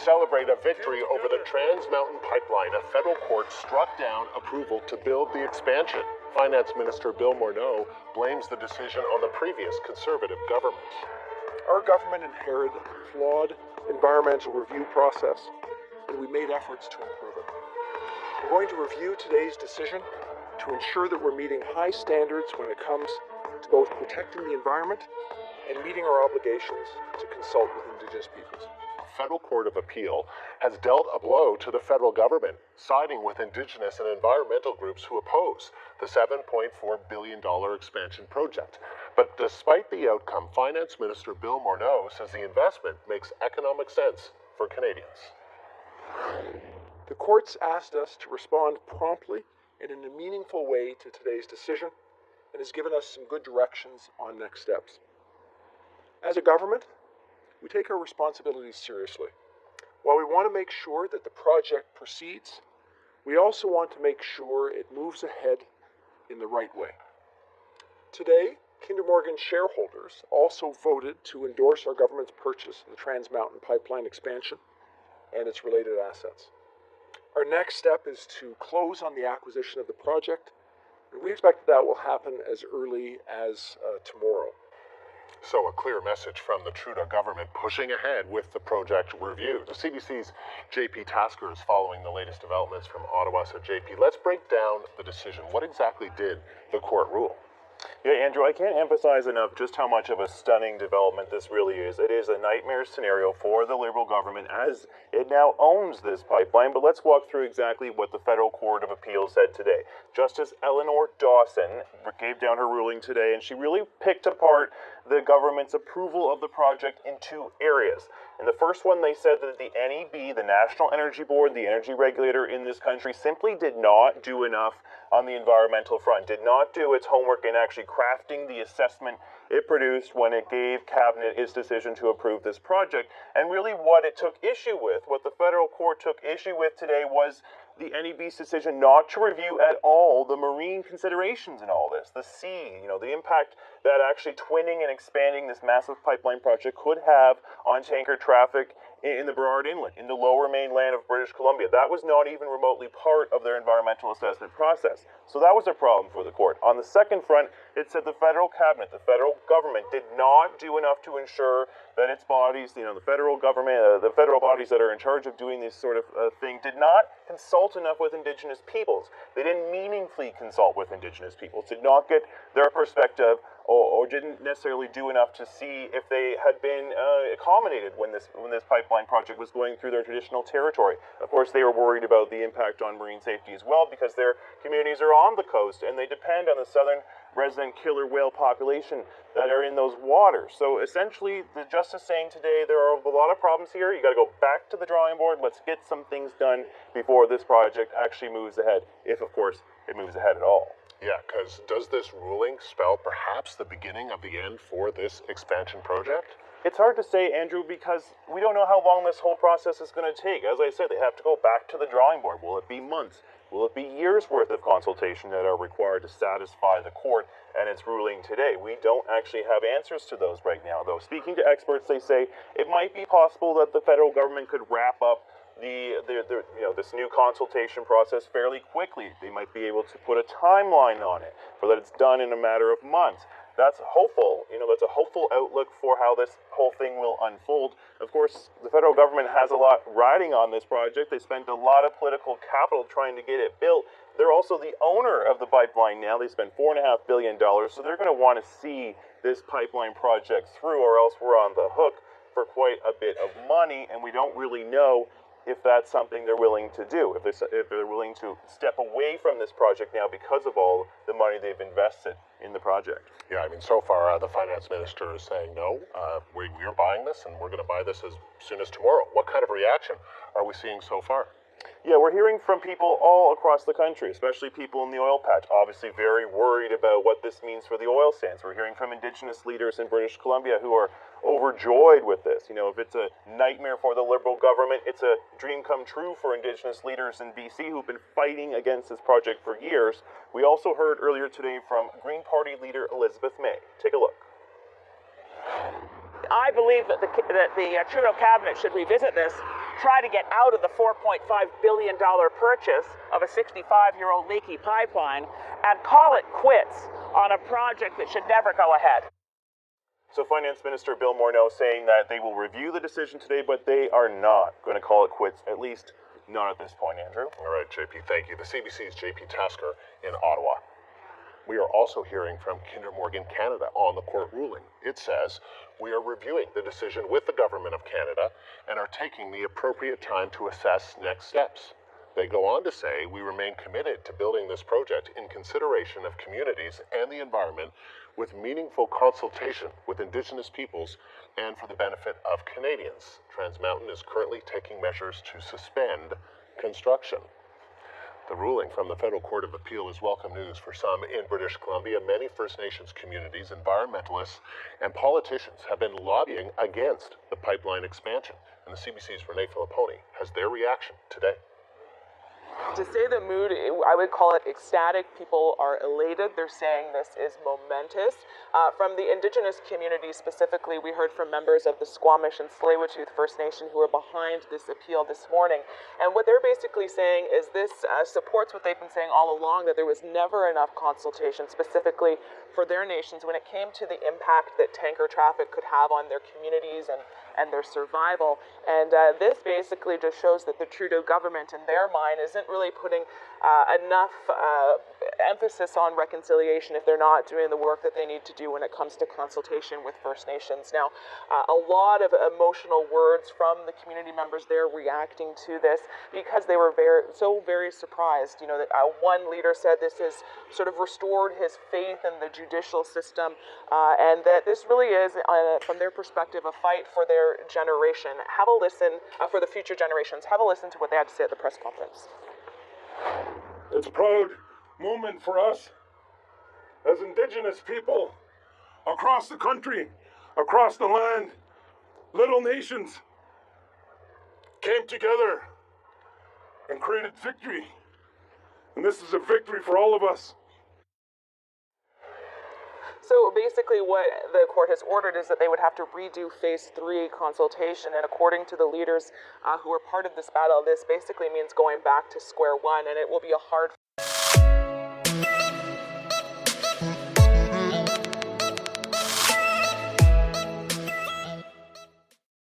celebrate a victory over the Trans Mountain Pipeline, a federal court struck down approval to build the expansion. Finance Minister Bill Morneau blames the decision on the previous Conservative government. Our government inherited a flawed environmental review process, and we made efforts to improve it. We're going to review today's decision to ensure that we're meeting high standards when it comes to both protecting the environment and meeting our obligations to consult with Indigenous peoples. The Federal Court of Appeal has dealt a blow to the federal government, siding with Indigenous and environmental groups who oppose the $7.4 billion expansion project. But despite the outcome, Finance Minister Bill Morneau says the investment makes economic sense for Canadians. The courts asked us to respond promptly and in a meaningful way to today's decision and has given us some good directions on next steps. As a government, we take our responsibilities seriously. While we want to make sure that the project proceeds, we also want to make sure it moves ahead in the right way. Today, Kinder Morgan shareholders also voted to endorse our government's purchase of the Trans Mountain Pipeline expansion and its related assets. Our next step is to close on the acquisition of the project, and we expect that will happen as early as tomorrow. So a clear message from the Trudeau government pushing ahead with the project review. The CBC's JP Tasker is following the latest developments from Ottawa. So JP, let's break down the decision. What exactly did the court rule? Yeah, Andrew, I can't emphasize enough just how much of a stunning development this really is. It is a nightmare scenario for the Liberal government as it now owns this pipeline. But let's walk through exactly what the Federal Court of Appeal said today. Justice Eleanor Dawson gave down her ruling today, and she really picked apart the government's approval of the project in two areas. In the first one, they said that the NEB, the National Energy Board, the energy regulator in this country, simply did not do enough on the environmental front, did not do its homework in actually crafting the assessment it produced when it gave Cabinet its decision to approve this project. And really what it took issue with, what the federal court took issue with today was the NEB's decision not to review at all the marine considerations in all this. The sea, the impact that actually twinning and expanding this massive pipeline project could have on tanker traffic in the Burrard Inlet, in the lower mainland of British Columbia. That was not even remotely part of their environmental assessment process. So that was a problem for the court. On the second front, it said the federal cabinet, the federal government did not do enough to ensure that its bodies, the federal government, the federal bodies that are in charge of doing this sort of thing, did not consult enough with Indigenous peoples. They didn't meaningfully consult with Indigenous peoples, did not get their perspective, or didn't necessarily do enough to see if they had been accommodated when this pipeline project was going through their traditional territory. Of course, they were worried about the impact on marine safety as well, because their communities are on the coast and they depend on the southern resident killer whale population that are in those waters. So essentially, the justice saying today there are a lot of problems here. You got to go back to the drawing board. Let's get some things done before this project actually moves ahead, if of course it moves ahead at all. Yeah, because does this ruling spell perhaps the beginning of the end for this expansion project? It's hard to say, Andrew, because we don't know how long this whole process is going to take. As I said, they have to go back to the drawing board. Will it be months? Will it be years worth of consultation that are required to satisfy the court and its ruling today? We don't actually have answers to those right now, though. Speaking to experts, they say it might be possible that the federal government could wrap up this new consultation process fairly quickly. They might be able to put a timeline on it, for that it's done in a matter of months. That's hopeful. That's a hopeful outlook for how this whole thing will unfold. Of course, the federal government has a lot riding on this project. They spent a lot of political capital trying to get it built. They're also the owner of the pipeline now. They spent $4.5 billion, so they're going to want to see this pipeline project through, or else we're on the hook for quite a bit of money, and we don't really know if that's something they're willing to do, if they're willing to step away from this project now because of all the money they've invested in the project. Yeah, so far the finance minister is saying, no, we're buying this, and we're going to buy this as soon as tomorrow. What kind of reaction are we seeing so far? Yeah, we're hearing from people all across the country, especially people in the oil patch, obviously very worried about what this means for the oil sands. We're hearing from Indigenous leaders in British Columbia who are overjoyed with this. If it's a nightmare for the Liberal government, it's a dream come true for Indigenous leaders in BC who've been fighting against this project for years. We also heard earlier today from Green Party leader Elizabeth May. Take a look. I believe that the Trudeau cabinet should revisit this try to get out of the $4.5 billion purchase of a 65-year-old leaky pipeline and call it quits on a project that should never go ahead. So Finance Minister Bill Morneau saying that they will review the decision today, but they are not going to call it quits, at least not at this point, Andrew. All right, JP, thank you. The CBC's JP Tasker in Ottawa. We are also hearing from Kinder Morgan Canada on the court ruling. It says, we are reviewing the decision with the Government of Canada and are taking the appropriate time to assess next steps. They go on to say, we remain committed to building this project in consideration of communities and the environment with meaningful consultation with Indigenous peoples and for the benefit of Canadians. Trans Mountain is currently taking measures to suspend construction. The ruling from the Federal Court of Appeal is welcome news for some in British Columbia. Many First Nations communities, environmentalists, and politicians have been lobbying against the pipeline expansion. And the CBC's Renee Filipponi has their reaction today. To say the mood, I would call it ecstatic. People are elated. They're saying this is momentous. From the Indigenous community specifically, we heard from members of the Squamish and Tsleil-Waututh First Nation who are behind this appeal this morning. And what they're basically saying is this supports what they've been saying all along, that there was never enough consultation specifically for their nations when it came to the impact that tanker traffic could have on their communities and their survival. And this basically just shows that the Trudeau government, in their mind, isn't really putting enough emphasis on reconciliation if they're not doing the work that they need to do when it comes to consultation with First Nations. Now, a lot of emotional words from the community members there reacting to this because they were very surprised. You know, that one leader said this has sort of restored his faith in the judicial system, and that this really is, from their perspective, a fight for their generation. Have a listen, for the future generations. Have a listen to what they had to say at the press conference. It's a proud moment for us as Indigenous people across the country, across the land. Little nations came together and created victory. And this is a victory for all of us. So basically what the court has ordered is that they would have to redo phase 3 consultation, and according to the leaders who are part of this battle, this basically means going back to square one, and it will be a hard